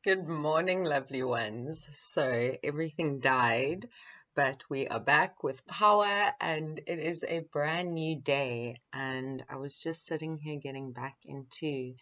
Good morning, lovely ones. So everything died, but we are back with power, and it is a brand new day. And I was just sitting here getting back into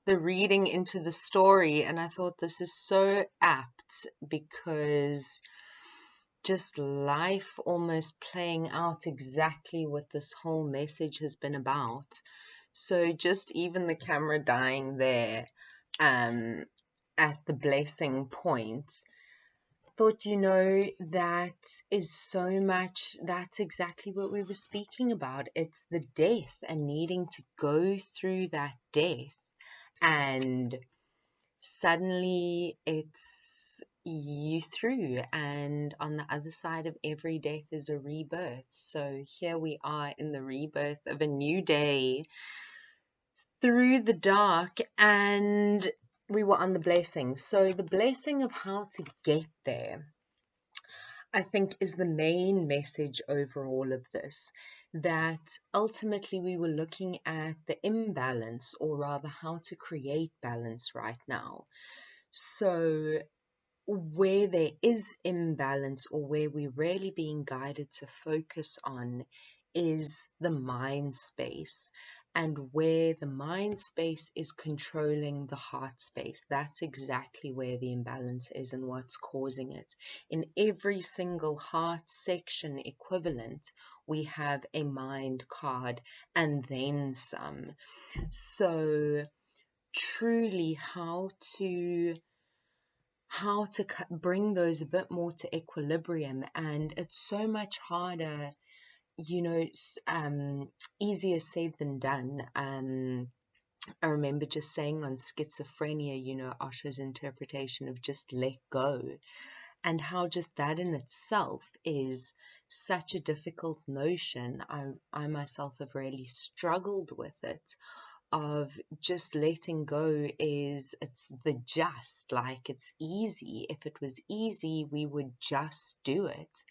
the reading, into the story, and I thought this is so apt because just life almost playing out exactly what this whole message has been about. So just even the camera dying there, at the blessing point, thought, that is so much, that's exactly what we were speaking about. It's the death and needing to go through that death, and suddenly it's you through, and on the other side of every death is a rebirth. So here we are in the rebirth of a new day through the dark, and we were on the blessing. So the blessing of how to get there, I think, is the main message over all of this, that ultimately we were looking at the imbalance, or rather how to create balance right now. So where there is imbalance, or where we're really being guided to focus on, is the mind space. And where the mind space is controlling the heart space, that's exactly where the imbalance is and what's causing it. In every single heart section equivalent, we have a mind card and then some. So truly how to bring those a bit more to equilibrium. And it's so much harder, easier said than done. I remember just saying on schizophrenia, Osho's interpretation of just let go, and how just that in itself is such a difficult notion. I myself have really struggled with it, of just letting go. It's easy. If it was easy, we would just do it.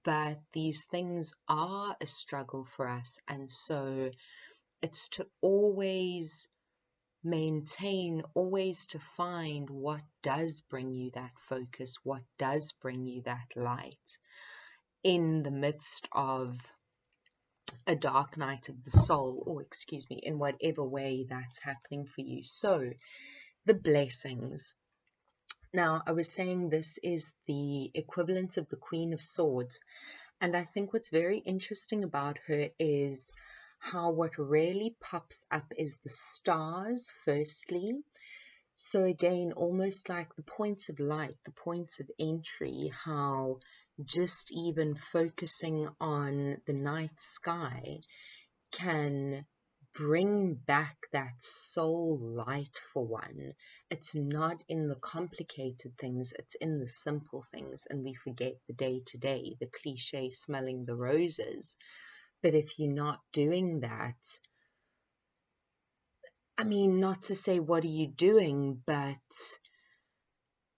But these things are a struggle for us, and so it's to always maintain, always to find what does bring you that focus, what does bring you that light in the midst of a dark night of the soul, or in whatever way that's happening for you. So the blessings. Now, I was saying this is the equivalent of the Queen of Swords, and I think what's very interesting about her is how what really pops up is the stars, firstly. So again, almost like the points of light, the points of entry, how just even focusing on the night sky can bring back that soul light for one. It's not in the complicated things, it's in the simple things, and we forget the day-to-day, the cliche smelling the roses. But if you're not doing that, not to say what are you doing, but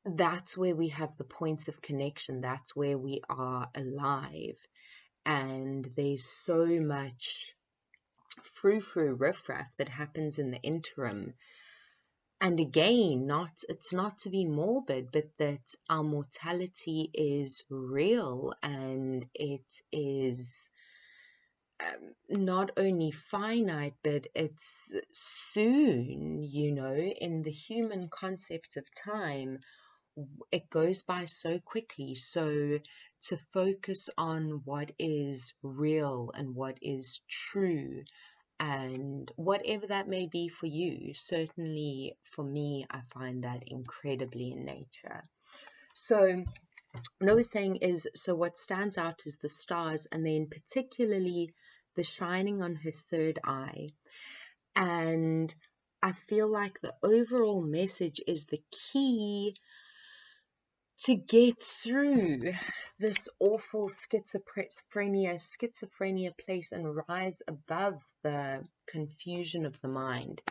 that's where we have the points of connection, that's where we are alive. And there's so much frou-frou riffraff that happens in the interim. And again, it's not to be morbid, but that our mortality is real, and it is not only finite, but it's soon. In the human concept of time, it goes by so quickly. So to focus on what is real and what is true, and whatever that may be for you, certainly for me, I find that incredibly in nature. So what I was saying is, so what stands out is the stars, and then particularly the shining on her third eye. And I feel like the overall message is the key to get through this awful schizophrenia place and rise above the confusion of the mind,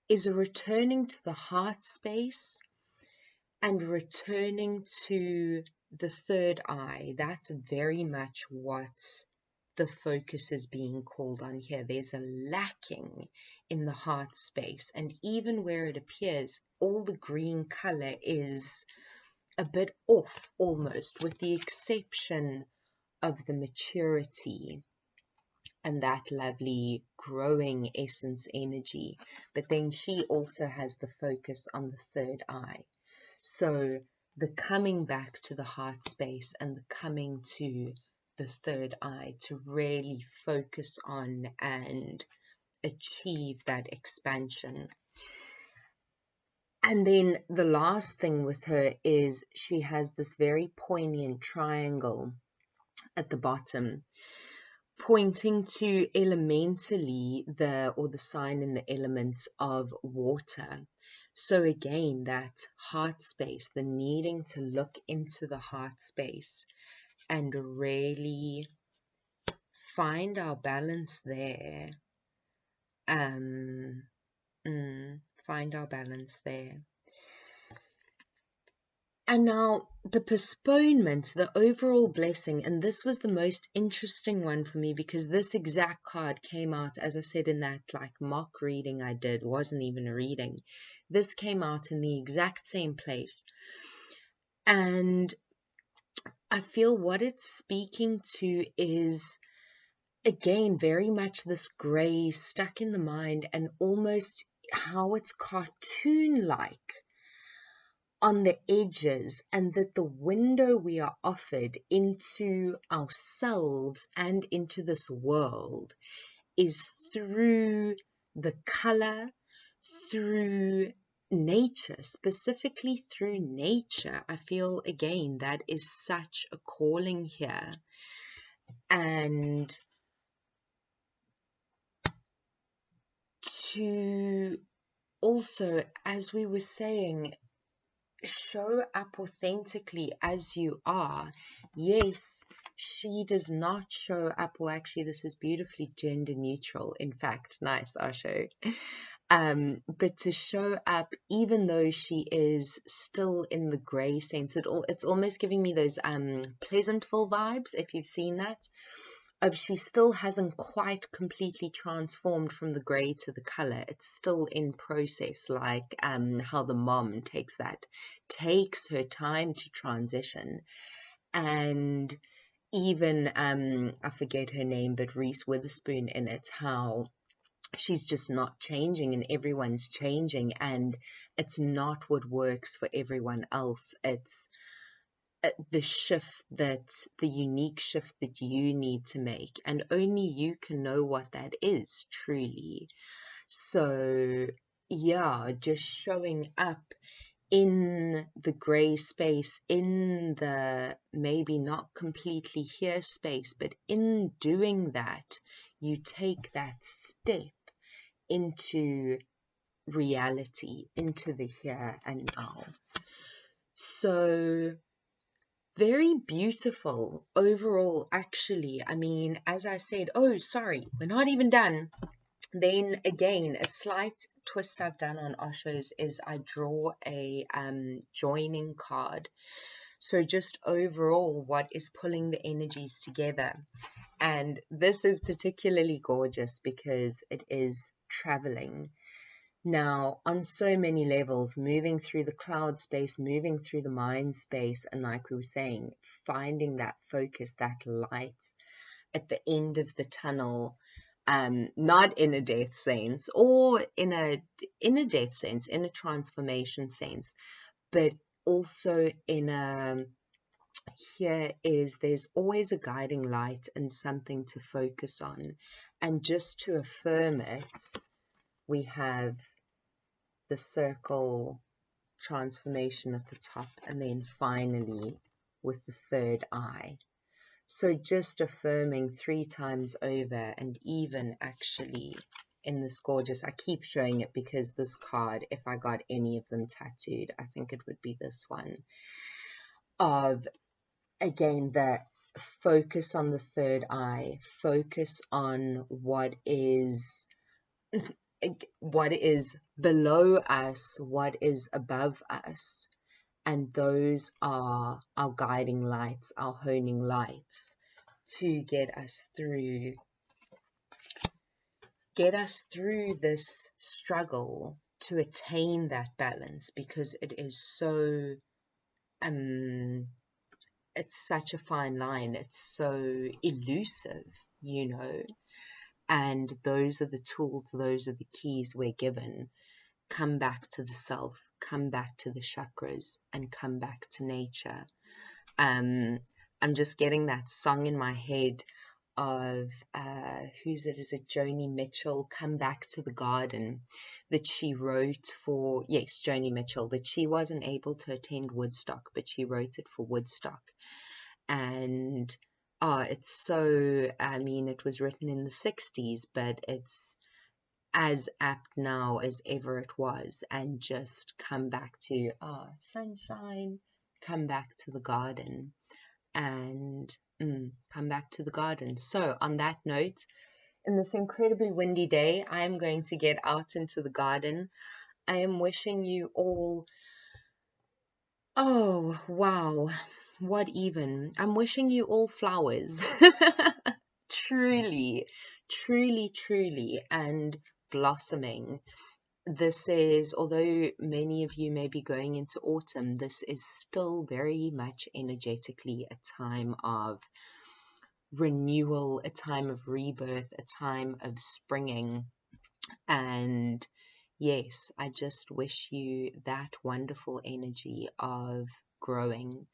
is a returning to the heart space and returning to the third eye. That's very much what the focus is being called on here. There's a lacking in the heart space, and even where it appears all the green color is a bit off almost, with the exception of the maturity and that lovely growing essence energy. But then she also has the focus on the third eye. So the coming back to the heart space and the coming to the third eye to really focus on and achieve that expansion. And then the last thing with her is she has this very poignant triangle at the bottom, pointing to elementally the sign in the elements of water. So again, that heart space, the needing to look into the heart space and really find our balance there. Find our balance there. And now the postponement, the overall blessing, and this was the most interesting one for me because this exact card came out, as I said, in that like mock reading I did, wasn't even a reading. This came out in the exact same place. And I feel what it's speaking to is, again, very much this gray stuck in the mind and almost how it's cartoon-like on the edges, and that the window we are offered into ourselves and into this world is through the color, through nature, specifically through nature. I feel, again, that is such a calling here. And to also, as we were saying, show up authentically as you are. Yes, she does not show up, well, actually, this is beautifully gender neutral. In fact, nice, Osho. But to show up, even though she is still in the gray sense, it's almost giving me those Pleasantville vibes, if you've seen that. Of she still hasn't quite completely transformed from the grey to the colour. It's still in process, like how the mom takes her time to transition. And even, I forget her name, but Reese Witherspoon in it, how she's just not changing and everyone's changing, and it's not what works for everyone else. It's the shift, that's the unique shift that you need to make, and only you can know what that is truly. So yeah, just showing up in the gray space, in the maybe not completely here space, but in doing that, you take that step into reality, into the here and now. So very beautiful overall, actually. I mean, as I said, oh, sorry, we're not even done. Then again, a slight twist I've done on Osho's is I draw a joining card. So just overall, what is pulling the energies together. And this is particularly gorgeous because it is traveling. Now, on so many levels, moving through the cloud space, moving through the mind space, and like we were saying, finding that focus, that light at the end of the tunnel, not in a death sense or in a death sense, in a transformation sense, but also in a, there's always a guiding light and something to focus on. And just to affirm it, we have the circle transformation at the top, and then finally with the third eye. So just affirming 3 times over, and even actually in this gorgeous, I keep showing it because this card, if I got any of them tattooed, I think it would be this one, of again the focus on the third eye, focus on what is below us, what is above us, and those are our guiding lights, our honing lights, to get us through this struggle to attain that balance, because it is so it's such a fine line, it's so elusive, you know. And those are the tools, those are the keys we're given. Come back to the self, come back to the chakras, and come back to nature. I'm just getting that song in my head of who's it? Is it Joni Mitchell? Come Back to the Garden, that she wrote for, yes, Joni Mitchell, that she wasn't able to attend Woodstock, but she wrote it for Woodstock. And it's so, I mean, it was written in the 60s, but it's as apt now as ever it was. And just come back to sunshine, come back to the garden, and come back to the garden. So on that note, in this incredibly windy day, I am going to get out into the garden. I am wishing you all, oh wow, what even? I'm wishing you all flowers. Truly, truly, truly, and blossoming. This is, although many of you may be going into autumn, this is still very much energetically a time of renewal, a time of rebirth, a time of springing. And yes, I just wish you that wonderful energy of growing.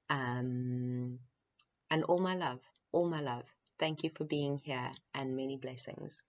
And all my love, all my love. Thank you for being here, and many blessings.